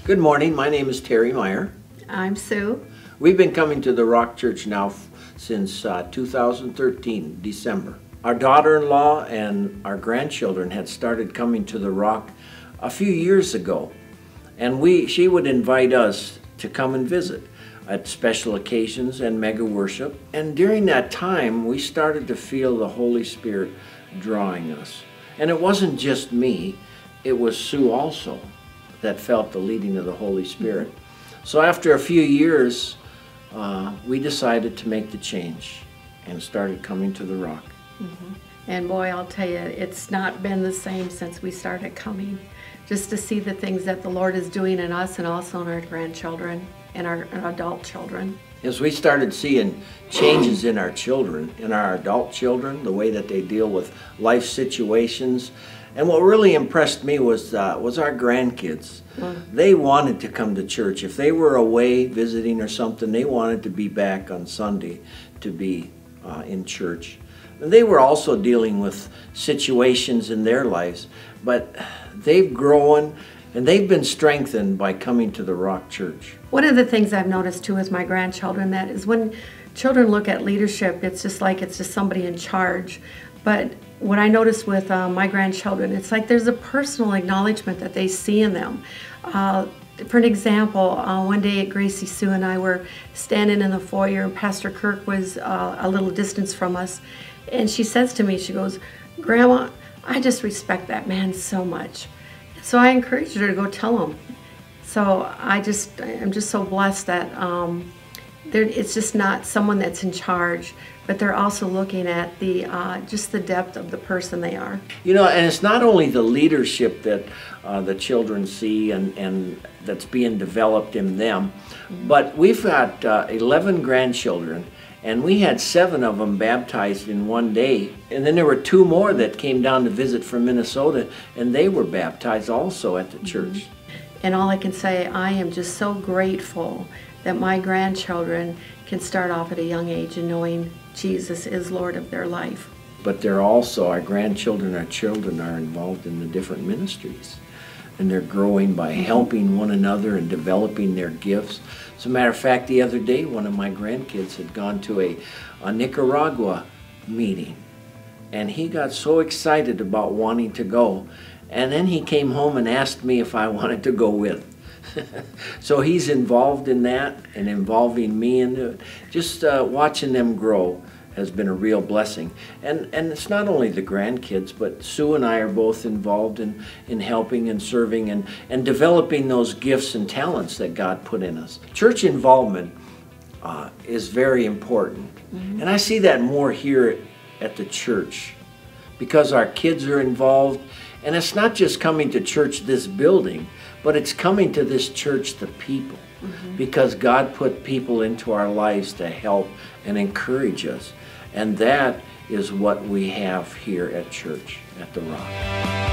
Good morning, my name is Terry Meier. I'm Sue. We've been coming to the Rock Church now since 2013, December. Our daughter-in-law and our grandchildren had started coming to the Rock a few years ago, and she would invite us to come and visit at special occasions and mega worship. And during that time, we started to feel the Holy Spirit drawing us. And it wasn't just me, it was Sue also that felt the leading of the Holy Spirit. So after a few years, we decided to make the change and started coming to the Rock. And boy, I'll tell you, it's not been the same since we started coming. Just to see the things that the Lord is doing in us and also in our grandchildren and our adult children. As we started seeing changes in our children, in our adult children, the way that they deal with life situations. And what really impressed me was our grandkids. They wanted to come to church. If they were away visiting or something, they wanted to be back on Sunday to be in church. And they were also dealing with situations in their lives, but they've grown and they've been strengthened by coming to the Rock Church. One of the things I've noticed too with my grandchildren, that is when children look at leadership, it's just like it's just somebody in charge. But what I notice with my grandchildren, it's like there's a personal acknowledgement that they see in them. For an example, one day Gracie, Sue, and I were standing in the foyer, and Pastor Kirk was a little distance from us, and she says to me, she goes, "Grandma, I just respect that man so much." So I encouraged her to go tell him. So I'm just so blessed that it's just not someone that's in charge, but they're also looking at the just the depth of the person they are. You know, and it's not only the leadership that the children see and that's being developed in them, but we've got 11 grandchildren, and we had 7 of them baptized in one day. And then there were 2 more that came down to visit from Minnesota, and they were baptized also at the church. And all I can say, I am just so grateful that my grandchildren can start off at a young age and knowing Jesus is Lord of their life. But they're also, our grandchildren, our children are involved in the different ministries. And they're growing by helping one another and developing their gifts. As a matter of fact, the other day, one of my grandkids had gone to a Nicaragua meeting. And he got so excited about wanting to go. And then he came home and asked me if I wanted to go with. So he's involved in that and involving me in it. Just watching them grow has been a real blessing. And it's not only the grandkids, but Sue and I are both involved in helping and serving and developing those gifts and talents that God put in us. Church involvement is very important. And I see that more here at the church because our kids are involved. And it's not just coming to church, this building, but it's coming to this church, the people. Because God put people into our lives to help and encourage us. And that is what we have here at church, at the Rock.